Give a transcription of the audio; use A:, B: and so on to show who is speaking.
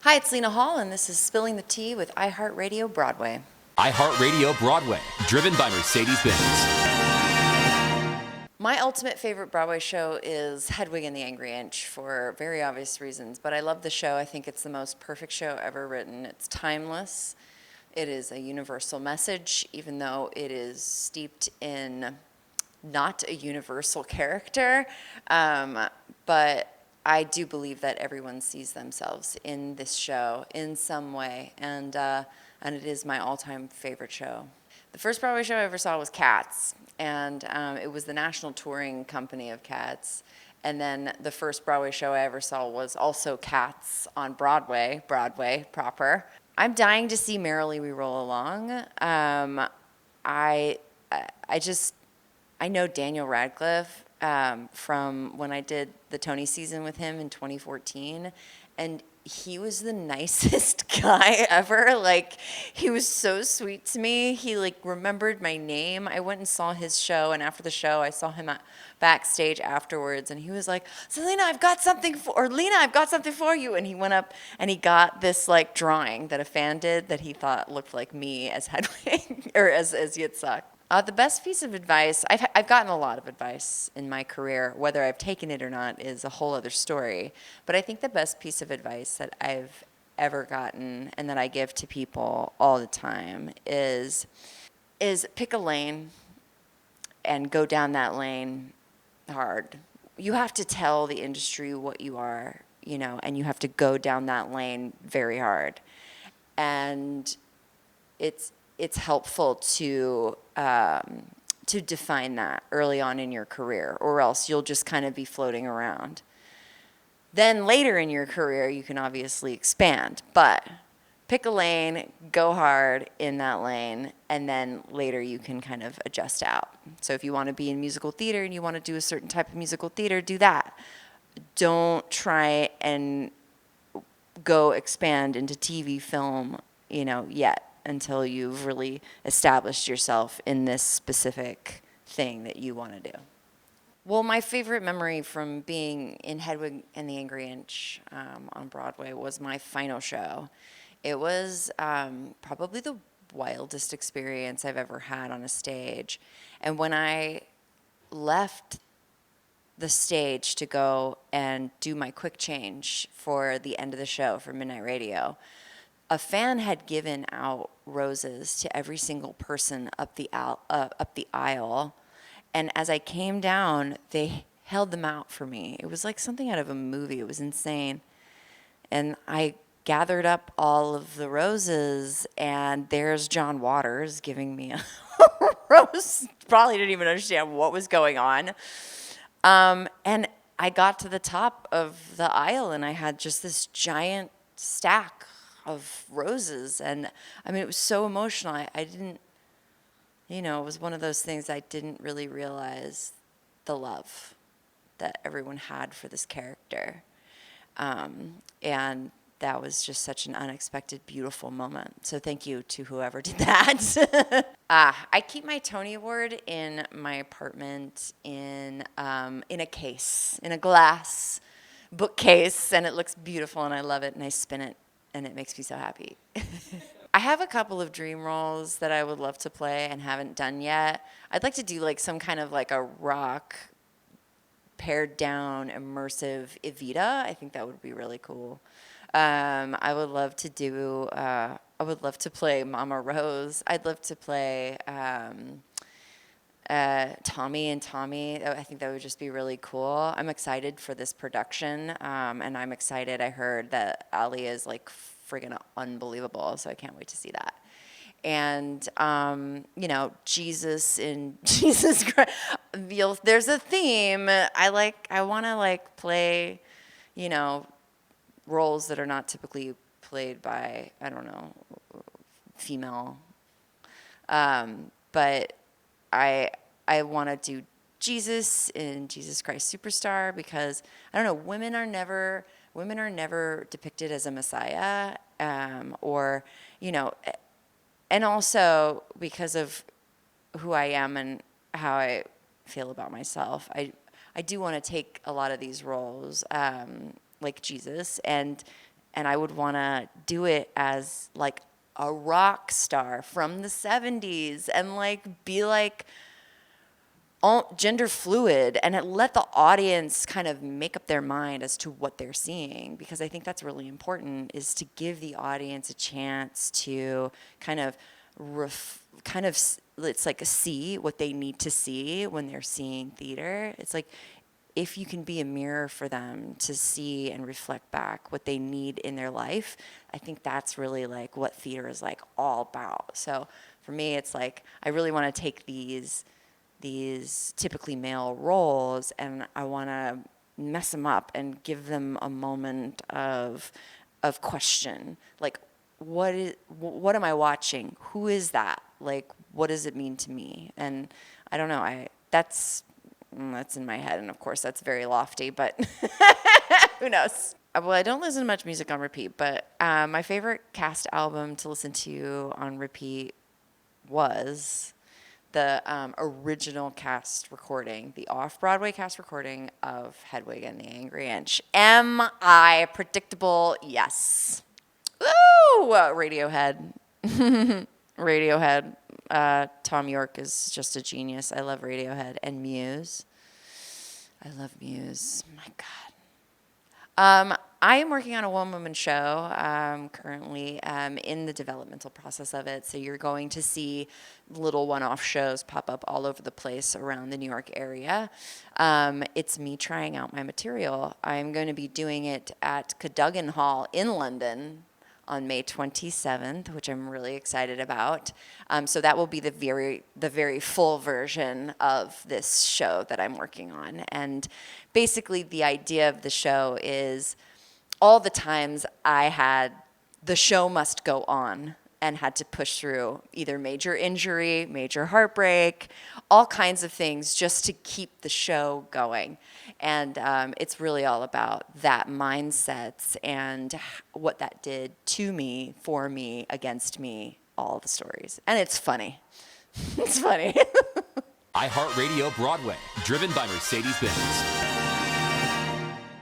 A: Hi, it's Lena Hall, and this is Spilling the Tea with iHeartRadio Broadway.
B: iHeartRadio Broadway, driven by Mercedes-Benz.
A: My ultimate favorite Broadway show is Hedwig and the Angry Inch for very obvious reasons, but I love the show. I think it's the most perfect show ever written. It's timeless. It is a universal message, even though it is steeped in not a universal character. But I do believe that everyone sees themselves in this show in some way, and it is my all-time favorite show. The first Broadway show I ever saw was Cats, and it was the national touring company of Cats. And then the first Broadway show I ever saw was also Cats on Broadway proper. I'm dying to see Merrily We Roll Along. I know Daniel Radcliffe from when I did the Tony season with him in 2014, and he was the nicest guy ever. Like, he was so sweet to me. He remembered my name. I went and saw his show, and after the show, I saw him backstage afterwards, and he was like, "So Lena, I've got something for you." And he went up and he got this drawing that a fan did that he thought looked like me as Hedwig or as Yitzhak. The best piece of advice, I've gotten a lot of advice in my career. Whether I've taken it or not is a whole other story. But I think the best piece of advice that I've ever gotten and that I give to people all the time is pick a lane and go down that lane hard. You have to tell the industry what you are, and you have to go down that lane very hard. And it's helpful to define that early on in your career, or else you'll just kind of be floating around. Then later in your career, you can obviously expand, but pick a lane, go hard in that lane, and then later you can kind of adjust out. So if you want to be in musical theater and you want to do a certain type of musical theater, do that. Don't try and go expand into TV, film, yet, until you've really established yourself in this specific thing that you want to do. Well, my favorite memory from being in Hedwig and the Angry Inch on Broadway was my final show. It was probably the wildest experience I've ever had on a stage. And when I left the stage to go and do my quick change for the end of the show for Midnight Radio, a fan had given out roses to every single person up the aisle, and as I came down, they held them out for me. It was like something out of a movie. It was insane. And I gathered up all of the roses, and there's John Waters giving me a rose. Probably didn't even understand what was going on. And I got to the top of the aisle, and I had just this giant stack of roses, and it was so emotional. I didn't, it was one of those things I didn't really realize the love that everyone had for this character, and that was just such an unexpected, beautiful moment. So thank you to whoever did that. I keep my Tony Award in my apartment in a case, in a glass bookcase, and it looks beautiful, and I love it, and I spin it, and it makes me so happy. I have a couple of dream roles that I would love to play and haven't done yet. I'd like to do some kind of a rock pared down immersive Evita. I think that would be really cool. I would love to play Mama Rose. I'd love to play Tommy and Tommy. I think that would just be really cool. I'm excited for this production, and I'm excited. I heard that Ali is friggin' unbelievable, so I can't wait to see that. And Jesus in Jesus Christ. There's a theme. I want to play, roles that are not typically played by, I don't know, female. But I want to do Jesus in Jesus Christ Superstar because, I don't know, women are never depicted as a messiah, or, and also because of who I am and how I feel about myself, I do want to take a lot of these roles, like Jesus, and And I would want to do it as like a rock star from the 70s and like be like all gender fluid and let the audience kind of make up their mind as to what they're seeing, because I think that's really important, is to give the audience a chance to kind of it's like see what they need to see when they're seeing theater. It's like if you can be a mirror for them to see and reflect back what they need in their life, I think that's really like what theater is like all about. So for me, it's like I really want to take these typically male roles and I want to mess them up and give them a moment of question, like what am I watching? Who is that? Like, what does it mean to me? And I don't know. That's in my head, and of course that's very lofty, but who knows? Well, I don't listen to much music on repeat, but my favorite cast album to listen to on repeat was the original cast recording, the off-Broadway cast recording of Hedwig and the Angry Inch. Am I predictable? Yes. Woo! Radiohead. Radiohead. Tom York is just a genius. I love Radiohead. And Muse. I love Muse. My God. I am working on a one-woman show currently in the developmental process of it. So you're going to see little one-off shows pop up all over the place around the New York area. It's me trying out my material. I'm going to be doing it at Cadogan Hall in London on May 27th, which I'm really excited about. So that will be the very full version of this show that I'm working on. And basically the idea of the show is all the times I had the show must go on and had to push through either major injury, major heartbreak, all kinds of things just to keep the show going. And it's really all about that mindset and what that did to me, for me, against me, all the stories. And it's funny. It's funny.
B: iHeartRadio Broadway, driven by Mercedes-Benz.